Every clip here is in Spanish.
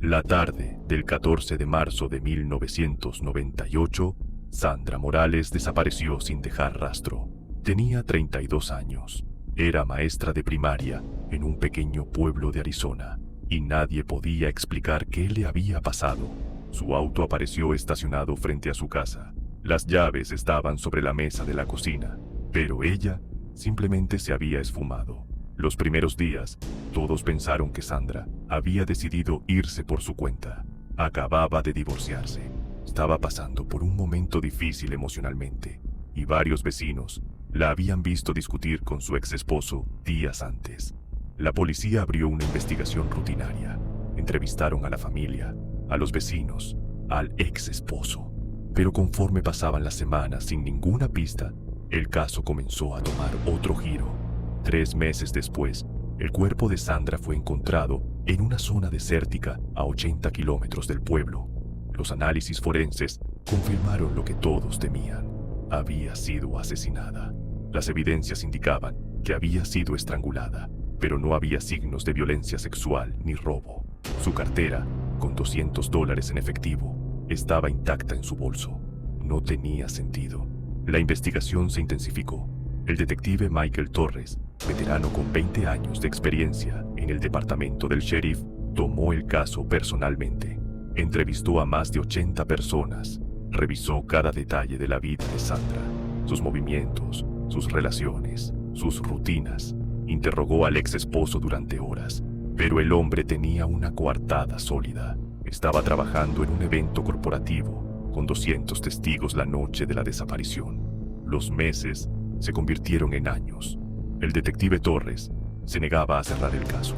La tarde del 14 de marzo de 1998, Sandra Morales desapareció sin dejar rastro. Tenía 32 años. Era maestra de primaria en un pequeño pueblo de Arizona y nadie podía explicar qué le había pasado. Su auto apareció estacionado frente a su casa. Las llaves estaban sobre la mesa de la cocina, pero ella simplemente se había esfumado. Los primeros días, todos pensaron que Sandra había decidido irse por su cuenta. Acababa de divorciarse. Estaba pasando por un momento difícil emocionalmente, y varios vecinos la habían visto discutir con su ex esposo días antes. La policía abrió una investigación rutinaria. Entrevistaron a la familia, a los vecinos, al ex esposo. Pero conforme pasaban las semanas sin ninguna pista, el caso comenzó a tomar otro giro. 3 meses después, el cuerpo de Sandra fue encontrado en una zona desértica a 80 kilómetros del pueblo. Los análisis forenses confirmaron lo que todos temían. Había sido asesinada. Las evidencias indicaban que había sido estrangulada, pero no había signos de violencia sexual ni robo. Su cartera, con $200 en efectivo, estaba intacta en su bolso. No tenía sentido. La investigación se intensificó. El detective Michael Torres, veterano con 20 años de experiencia en el departamento del sheriff, tomó el caso personalmente. Entrevistó a más de 80 personas. Revisó cada detalle de la vida de Sandra, sus movimientos, sus relaciones, sus rutinas. Interrogó al ex esposo durante horas, pero el hombre tenía una coartada sólida. Estaba trabajando en un evento corporativo con 200 testigos la noche de la desaparición. Los meses se convirtieron en años. El detective Torres se negaba a cerrar el caso,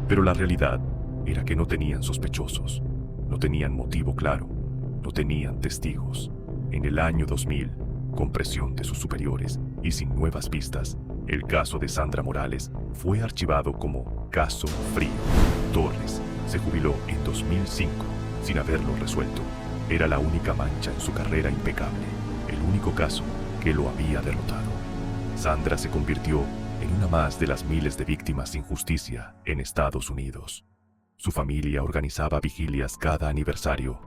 pero la realidad era que no tenían sospechosos, no tenían motivo claro, no tenían testigos. En el año 2000, con presión de sus superiores y sin nuevas pistas, el caso de Sandra Morales fue archivado como caso frío. Torres se jubiló en 2005 sin haberlo resuelto. Era la única mancha en su carrera impecable, el único caso que lo había derrotado. Sandra se convirtió en una más de las miles de víctimas sin justicia en Estados Unidos. Su familia organizaba vigilias cada aniversario.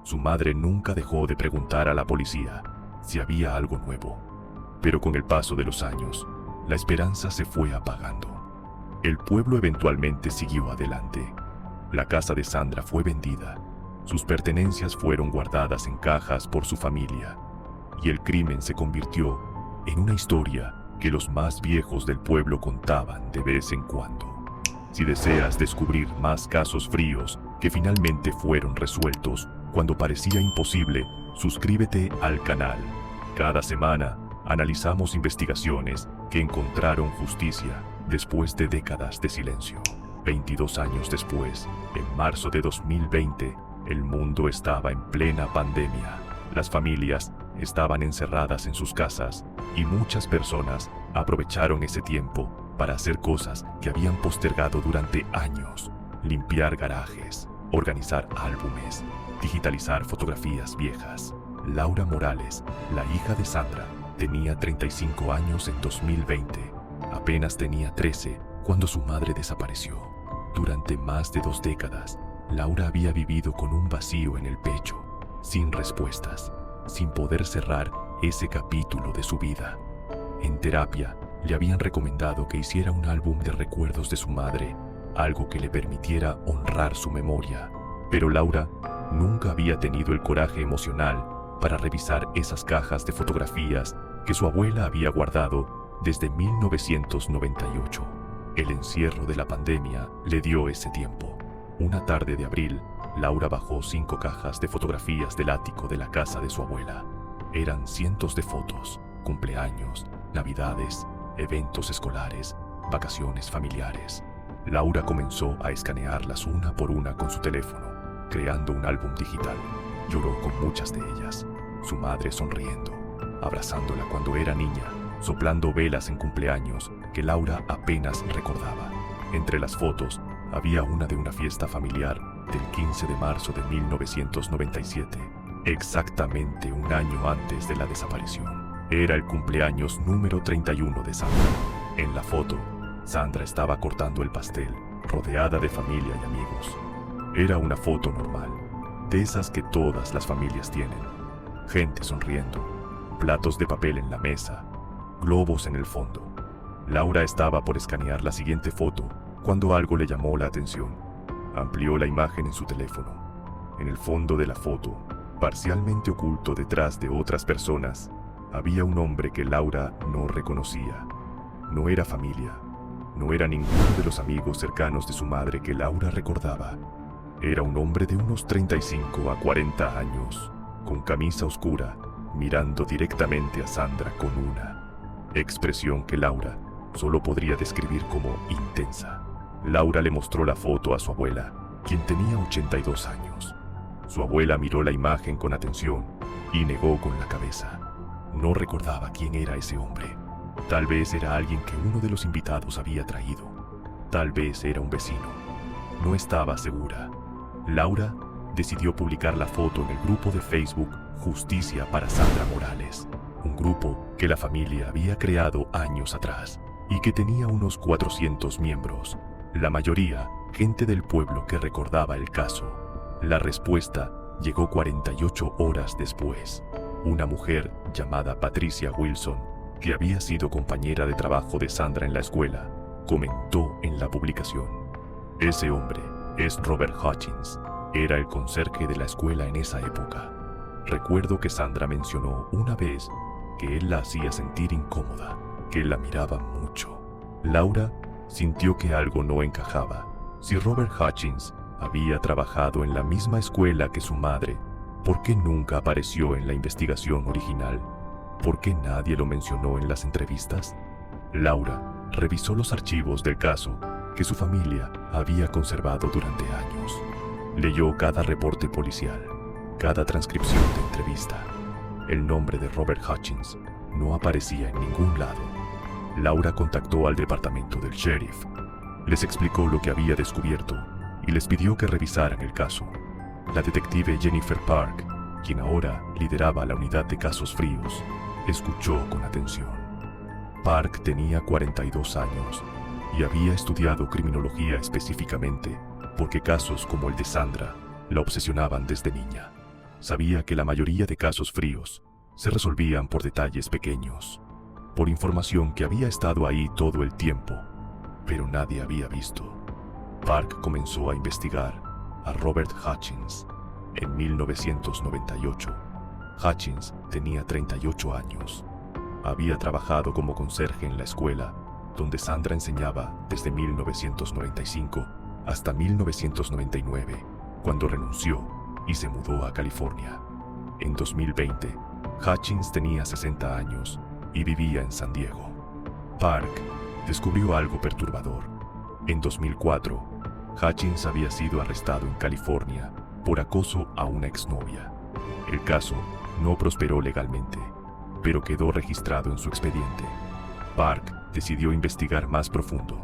Su madre nunca dejó de preguntar a la policía si había algo nuevo. Pero con el paso de los años, la esperanza se fue apagando. El pueblo eventualmente siguió adelante. La casa de Sandra fue vendida. Sus pertenencias fueron guardadas en cajas por su familia. Y el crimen se convirtió en una historia que los más viejos del pueblo contaban de vez en cuando. Si deseas descubrir más casos fríos que finalmente fueron resueltos cuando parecía imposible, suscríbete al canal. Cada semana analizamos investigaciones que encontraron justicia después de décadas de silencio. 22 años después, en marzo de 2020, el mundo estaba en plena pandemia. Las familias estaban encerradas en sus casas y muchas personas aprovecharon ese tiempo para hacer cosas que habían postergado durante años: limpiar garajes, organizar álbumes, digitalizar fotografías viejas. Laura Morales, la hija de Sandra, tenía 35 años en 2020. Apenas tenía 13 cuando su madre desapareció. Durante más de 2 décadas, Laura había vivido con un vacío en el pecho, sin respuestas, sin poder cerrar ese capítulo de su vida. En terapia, le habían recomendado que hiciera un álbum de recuerdos de su madre, algo que le permitiera honrar su memoria. Pero Laura nunca había tenido el coraje emocional para revisar esas cajas de fotografías que su abuela había guardado desde 1998. El encierro de la pandemia le dio ese tiempo. Una tarde de abril, Laura bajó 5 cajas de fotografías del ático de la casa de su abuela. Eran cientos de fotos, cumpleaños, navidades, eventos escolares, vacaciones familiares. Laura comenzó a escanearlas una por una con su teléfono, creando un álbum digital. Lloró con muchas de ellas, su madre sonriendo, abrazándola cuando era niña, soplando velas en cumpleaños que Laura apenas recordaba. Entre las fotos había una de una fiesta familiar del 15 de marzo de 1997, exactamente un año antes de la desaparición. Era el cumpleaños número 31 de Sandra. En la foto, Sandra estaba cortando el pastel, rodeada de familia y amigos. Era una foto normal, de esas que todas las familias tienen. Gente sonriendo, platos de papel en la mesa, globos en el fondo. Laura estaba por escanear la siguiente foto cuando algo le llamó la atención. Amplió la imagen en su teléfono. En el fondo de la foto, parcialmente oculto detrás de otras personas, había un hombre que Laura no reconocía. No era familia, no era ninguno de los amigos cercanos de su madre que Laura recordaba. Era un hombre de unos 35 a 40 años, con camisa oscura, mirando directamente a Sandra con una expresión que Laura solo podría describir como intensa. Laura le mostró la foto a su abuela, quien tenía 82 años. Su abuela miró la imagen con atención y negó con la cabeza. No recordaba quién era ese hombre. Tal vez era alguien que uno de los invitados había traído. Tal vez era un vecino. No estaba segura. Laura decidió publicar la foto en el grupo de Facebook Justicia para Sandra Morales, un grupo que la familia había creado años atrás y que tenía unos 400 miembros, la mayoría gente del pueblo que recordaba el caso. La respuesta llegó 48 horas después. Una mujer llamada Patricia Wilson, que había sido compañera de trabajo de Sandra en la escuela, comentó en la publicación: "Ese hombre es Robert Hutchins. Era el conserje de la escuela en esa época. Recuerdo que Sandra mencionó una vez que él la hacía sentir incómoda, que la miraba mucho". Laura sintió que algo no encajaba. Si Robert Hutchins había trabajado en la misma escuela que su madre, ¿por qué nunca apareció en la investigación original? ¿Por qué nadie lo mencionó en las entrevistas? Laura revisó los archivos del caso que su familia había conservado durante años. Leyó cada reporte policial, cada transcripción de entrevista. El nombre de Robert Hutchins no aparecía en ningún lado. Laura contactó al departamento del sheriff. Les explicó lo que había descubierto y les pidió que revisaran el caso. La detective Jennifer Park, quien ahora lideraba la unidad de casos fríos, escuchó con atención. Park tenía 42 años y había estudiado criminología específicamente porque casos como el de Sandra la obsesionaban desde niña. Sabía que la mayoría de casos fríos se resolvían por detalles pequeños, por información que había estado ahí todo el tiempo, pero nadie había visto. Park comenzó a investigar a Robert Hutchins en 1998. Hutchins tenía 38 años. Había trabajado como conserje en la escuela donde Sandra enseñaba desde 1995 hasta 1999, cuando renunció y se mudó a California. En 2020, Hutchins tenía 60 años y vivía en San Diego. Park descubrió algo perturbador. En 2004, Hutchins había sido arrestado en California por acoso a una exnovia. El caso no prosperó legalmente, pero quedó registrado en su expediente. Park decidió investigar más profundo.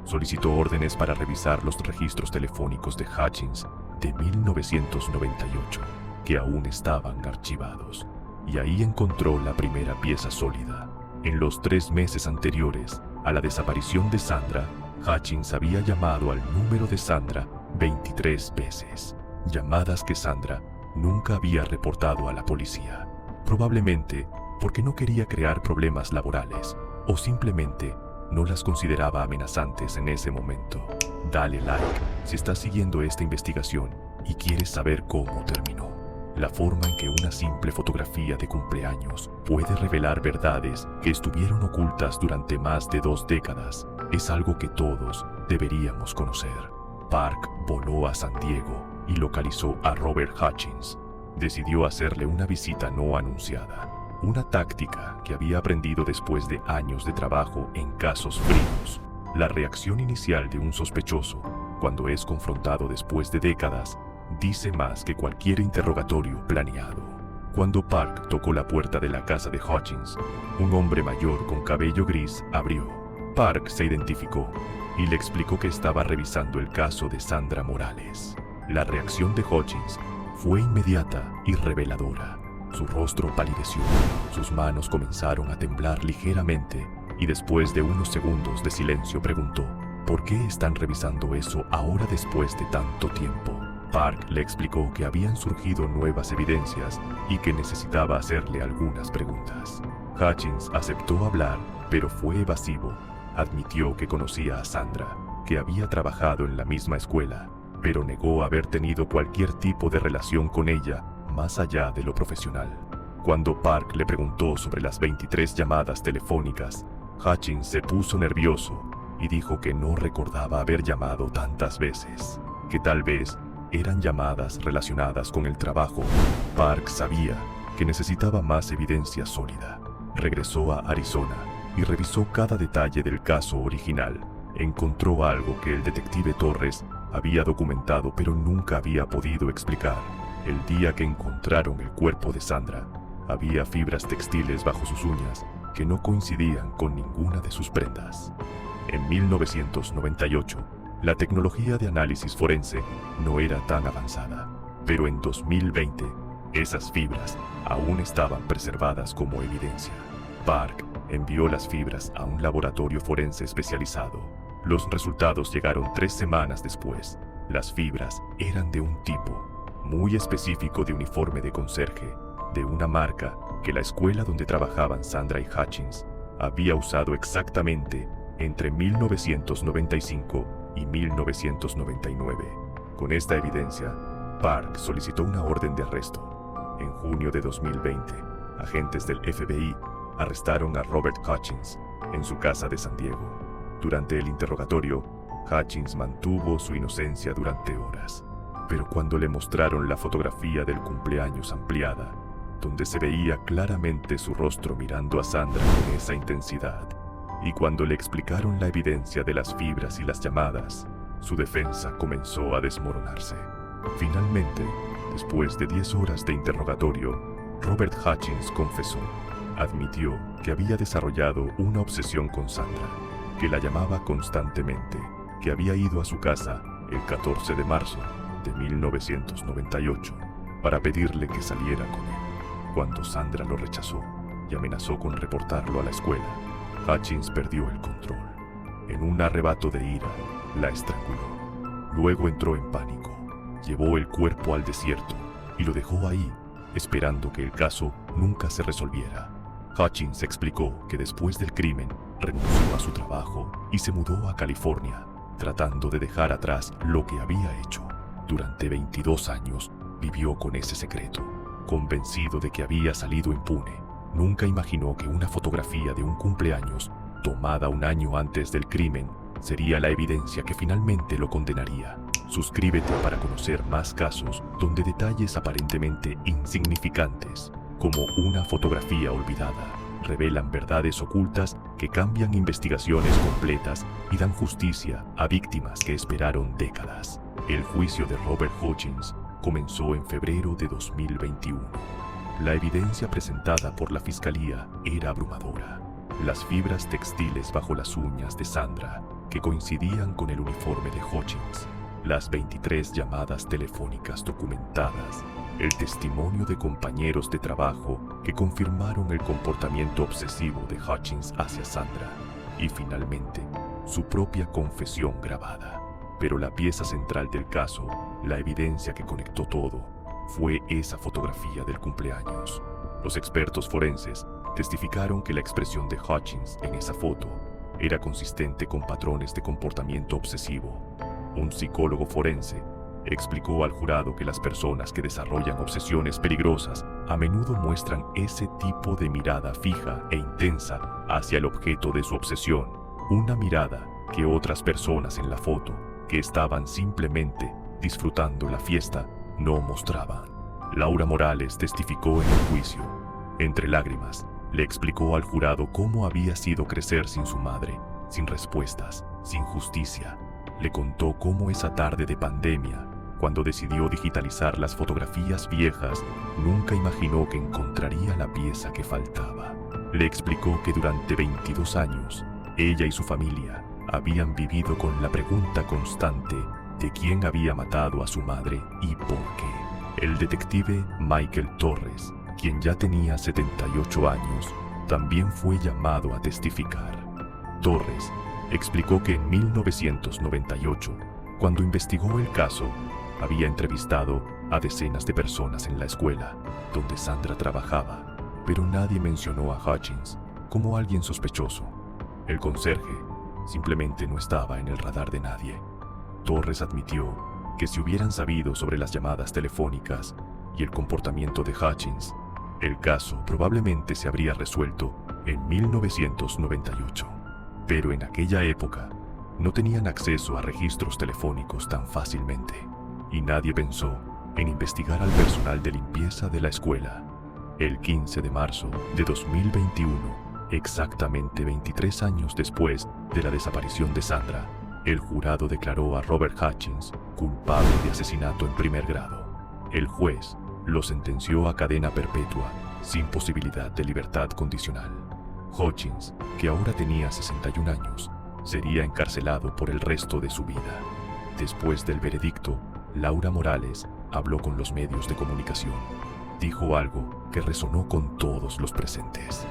Solicitó órdenes para revisar los registros telefónicos de Hutchins de 1998, que aún estaban archivados, y ahí encontró la primera pieza sólida. En los 3 meses anteriores a la desaparición de Sandra, Hutchins había llamado al número de Sandra 23 veces, llamadas que Sandra nunca había reportado a la policía, probablemente porque no quería crear problemas laborales o simplemente no las consideraba amenazantes en ese momento. Dale like si estás siguiendo esta investigación y quieres saber cómo terminó. La forma en que una simple fotografía de cumpleaños puede revelar verdades que estuvieron ocultas durante más de 2 décadas es algo que todos deberíamos conocer. Park voló a San Diego y localizó a Robert Hutchins. Decidió hacerle una visita no anunciada, una táctica que había aprendido después de años de trabajo en casos fríos. La reacción inicial de un sospechoso, cuando es confrontado después de décadas, dice más que cualquier interrogatorio planeado. Cuando Park tocó la puerta de la casa de Hutchins, un hombre mayor con cabello gris abrió. Park se identificó y le explicó que estaba revisando el caso de Sandra Morales. La reacción de Hutchins fue inmediata y reveladora. Su rostro palideció, sus manos comenzaron a temblar ligeramente y después de unos segundos de silencio preguntó: ¿por qué están revisando eso ahora después de tanto tiempo? Park le explicó que habían surgido nuevas evidencias y que necesitaba hacerle algunas preguntas. Hutchins aceptó hablar, pero fue evasivo. Admitió que conocía a Sandra, que había trabajado en la misma escuela, pero negó haber tenido cualquier tipo de relación con ella más allá de lo profesional. Cuando Park le preguntó sobre las 23 llamadas telefónicas, Hutchins se puso nervioso y dijo que no recordaba haber llamado tantas veces, que tal vez eran llamadas relacionadas con el trabajo. Park sabía que necesitaba más evidencia sólida. Regresó a Arizona y revisó cada detalle del caso original. Encontró algo que el detective Torres había documentado pero nunca había podido explicar. El día que encontraron el cuerpo de Sandra, había fibras textiles bajo sus uñas que no coincidían con ninguna de sus prendas. En 1998, la tecnología de análisis forense no era tan avanzada, pero en 2020, esas fibras aún estaban preservadas como evidencia. Park envió las fibras a un laboratorio forense especializado. Los resultados llegaron 3 semanas después. Las fibras eran de un tipo muy específico de uniforme de conserje, de una marca que la escuela donde trabajaban Sandra y Hutchins había usado exactamente entre 1995 y 1999. Con esta evidencia, Park solicitó una orden de arresto. En junio de 2020, agentes del FBI arrestaron a Robert Hutchins en su casa de San Diego. Durante el interrogatorio, Hutchins mantuvo su inocencia durante horas, pero cuando le mostraron la fotografía del cumpleaños ampliada, donde se veía claramente su rostro mirando a Sandra con esa intensidad, y cuando le explicaron la evidencia de las fibras y las llamadas, su defensa comenzó a desmoronarse. Finalmente, después de 10 horas de interrogatorio, Robert Hutchins confesó. Admitió que había desarrollado una obsesión con Sandra, que la llamaba constantemente, que había ido a su casa el 14 de marzo de 1998 para pedirle que saliera con él. Cuando Sandra lo rechazó y amenazó con reportarlo a la escuela, Hutchins perdió el control. En un arrebato de ira, la estranguló. Luego entró en pánico, llevó el cuerpo al desierto y lo dejó ahí, esperando que el caso nunca se resolviera. Hutchins explicó que después del crimen renunció a su trabajo y se mudó a California, tratando de dejar atrás lo que había hecho. Durante 22 años vivió con ese secreto, convencido de que había salido impune. Nunca imaginó que una fotografía de un cumpleaños, tomada un año antes del crimen, sería la evidencia que finalmente lo condenaría. Suscríbete para conocer más casos donde detalles aparentemente insignificantes, como una fotografía olvidada, revelan verdades ocultas que cambian investigaciones completas y dan justicia a víctimas que esperaron décadas. El juicio de Robert Hutchins comenzó en febrero de 2021. La evidencia presentada por la fiscalía era abrumadora. Las fibras textiles bajo las uñas de Sandra, que coincidían con el uniforme de Hutchins, las 23 llamadas telefónicas documentadas, el testimonio de compañeros de trabajo que confirmaron el comportamiento obsesivo de Hutchins hacia Sandra, y finalmente, su propia confesión grabada. Pero la pieza central del caso, la evidencia que conectó todo, fue esa fotografía del cumpleaños. Los expertos forenses testificaron que la expresión de Hutchins en esa foto era consistente con patrones de comportamiento obsesivo. Un psicólogo forense explicó al jurado que las personas que desarrollan obsesiones peligrosas a menudo muestran ese tipo de mirada fija e intensa hacia el objeto de su obsesión, una mirada que otras personas en la foto, que estaban simplemente disfrutando la fiesta, no mostraban. Laura Morales testificó en el juicio. Entre lágrimas, le explicó al jurado cómo había sido crecer sin su madre, sin respuestas, sin justicia. Le contó cómo esa tarde de pandemia, cuando decidió digitalizar las fotografías viejas, nunca imaginó que encontraría la pieza que faltaba. Le explicó que durante 22 años, ella y su familia habían vivido con la pregunta constante de quién había matado a su madre y por qué. El detective Michael Torres, quien ya tenía 78 años, también fue llamado a testificar. Torres explicó que en 1998, cuando investigó el caso, había entrevistado a decenas de personas en la escuela donde Sandra trabajaba, pero nadie mencionó a Hutchins como alguien sospechoso. El conserje simplemente no estaba en el radar de nadie. Torres admitió que si hubieran sabido sobre las llamadas telefónicas y el comportamiento de Hutchins, el caso probablemente se habría resuelto en 1998. Pero en aquella época no tenían acceso a registros telefónicos tan fácilmente, y nadie pensó en investigar al personal de limpieza de la escuela. El 15 de marzo de 2021, exactamente 23 años después de la desaparición de Sandra, el jurado declaró a Robert Hutchins culpable de asesinato en primer grado. El juez lo sentenció a cadena perpetua sin posibilidad de libertad condicional. Hutchins, que ahora tenía 61 años, sería encarcelado por el resto de su vida. Después del veredicto, Laura Morales habló con los medios de comunicación. Dijo algo que resonó con todos los presentes.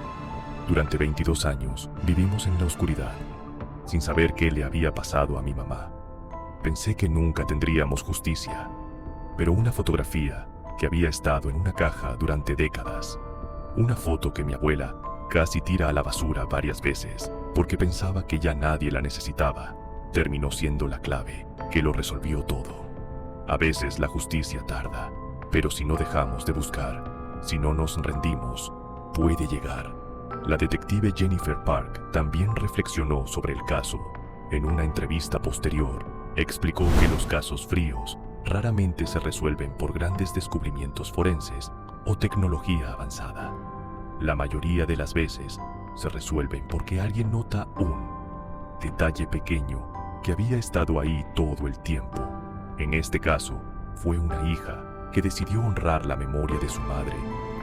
Durante 22 años vivimos en la oscuridad, sin saber qué le había pasado a mi mamá. Pensé que nunca tendríamos justicia, pero una fotografía que había estado en una caja durante décadas, una foto que mi abuela casi tira a la basura varias veces porque pensaba que ya nadie la necesitaba, terminó siendo la clave que lo resolvió todo. A veces la justicia tarda, pero si no dejamos de buscar, si no nos rendimos, puede llegar. La detective Jennifer Park también reflexionó sobre el caso. En una entrevista posterior, explicó que los casos fríos raramente se resuelven por grandes descubrimientos forenses o tecnología avanzada. La mayoría de las veces se resuelven porque alguien nota un detalle pequeño que había estado ahí todo el tiempo. En este caso, fue una hija que decidió honrar la memoria de su madre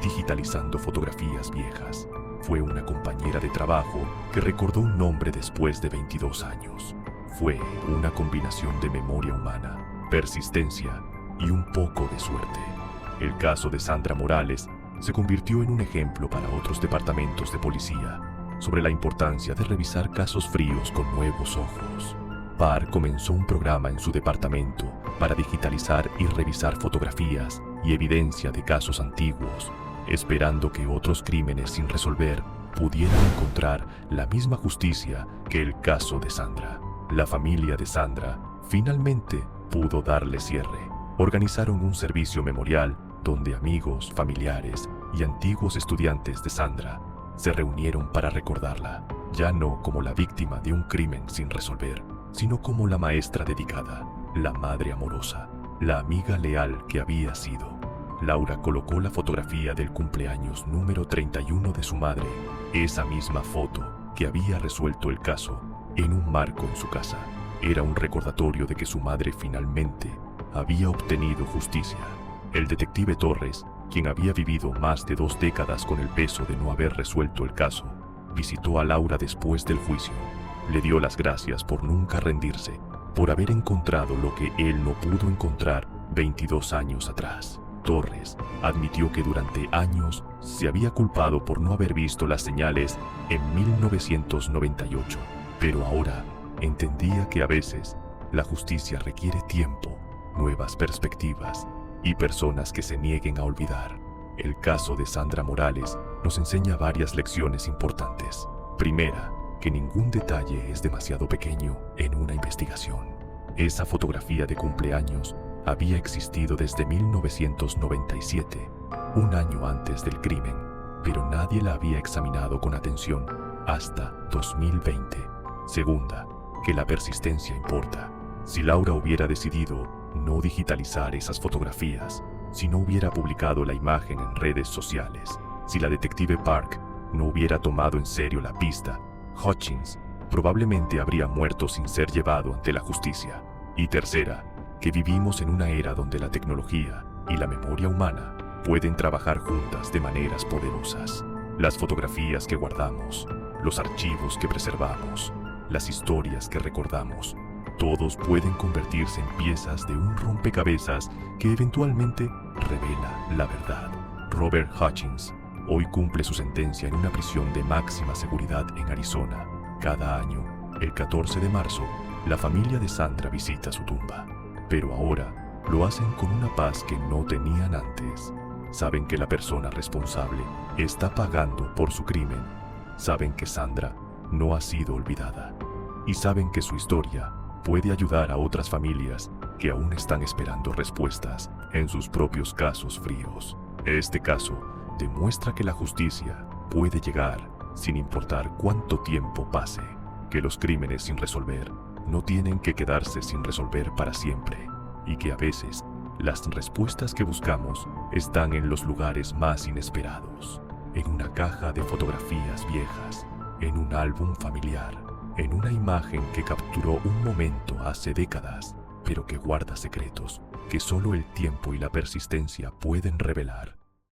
digitalizando fotografías viejas. Fue una compañera de trabajo que recordó un nombre después de 22 años. Fue una combinación de memoria humana, persistencia y un poco de suerte. El caso de Sandra Morales se convirtió en un ejemplo para otros departamentos de policía sobre la importancia de revisar casos fríos con nuevos ojos. Park comenzó un programa en su departamento para digitalizar y revisar fotografías y evidencia de casos antiguos, esperando que otros crímenes sin resolver pudieran encontrar la misma justicia que el caso de Sandra. La familia de Sandra finalmente pudo darle cierre. Organizaron un servicio memorial donde amigos, familiares y antiguos estudiantes de Sandra se reunieron para recordarla, ya no como la víctima de un crimen sin resolver, sino como la maestra dedicada, la madre amorosa, la amiga leal que había sido. Laura colocó la fotografía del cumpleaños número 31 de su madre, esa misma foto que había resuelto el caso, en un marco en su casa. Era un recordatorio de que su madre finalmente había obtenido justicia. El detective Torres, quien había vivido más de 2 décadas con el peso de no haber resuelto el caso, visitó a Laura después del juicio. Le dio las gracias por nunca rendirse, por haber encontrado lo que él no pudo encontrar 22 años atrás. Torres admitió que durante años se había culpado por no haber visto las señales en 1998, pero ahora entendía que a veces la justicia requiere tiempo, nuevas perspectivas y personas que se nieguen a olvidar. El caso de Sandra Morales nos enseña varias lecciones importantes. Primera, que ningún detalle es demasiado pequeño en una investigación. Esa fotografía de cumpleaños había existido desde 1997, un año antes del crimen, pero nadie la había examinado con atención hasta 2020. Segunda, que la persistencia importa. Si Laura hubiera decidido no digitalizar esas fotografías, si no hubiera publicado la imagen en redes sociales, si la detective Park no hubiera tomado en serio la pista, Hutchins probablemente habría muerto sin ser llevado ante la justicia. Y tercera, que vivimos en una era donde la tecnología y la memoria humana pueden trabajar juntas de maneras poderosas. Las fotografías que guardamos, los archivos que preservamos, las historias que recordamos, todos pueden convertirse en piezas de un rompecabezas que eventualmente revela la verdad. Robert Hutchins hoy cumple su sentencia en una prisión de máxima seguridad en Arizona. Cada año, el 14 de marzo, la familia de Sandra visita su tumba. Pero ahora, lo hacen con una paz que no tenían antes. Saben que la persona responsable está pagando por su crimen. Saben que Sandra no ha sido olvidada. Y saben que su historia puede ayudar a otras familias que aún están esperando respuestas en sus propios casos fríos. Este caso demuestra que la justicia puede llegar sin importar cuánto tiempo pase, que los crímenes sin resolver no tienen que quedarse sin resolver para siempre, y que a veces las respuestas que buscamos están en los lugares más inesperados, en una caja de fotografías viejas, en un álbum familiar, en una imagen que capturó un momento hace décadas, pero que guarda secretos que solo el tiempo y la persistencia pueden revelar.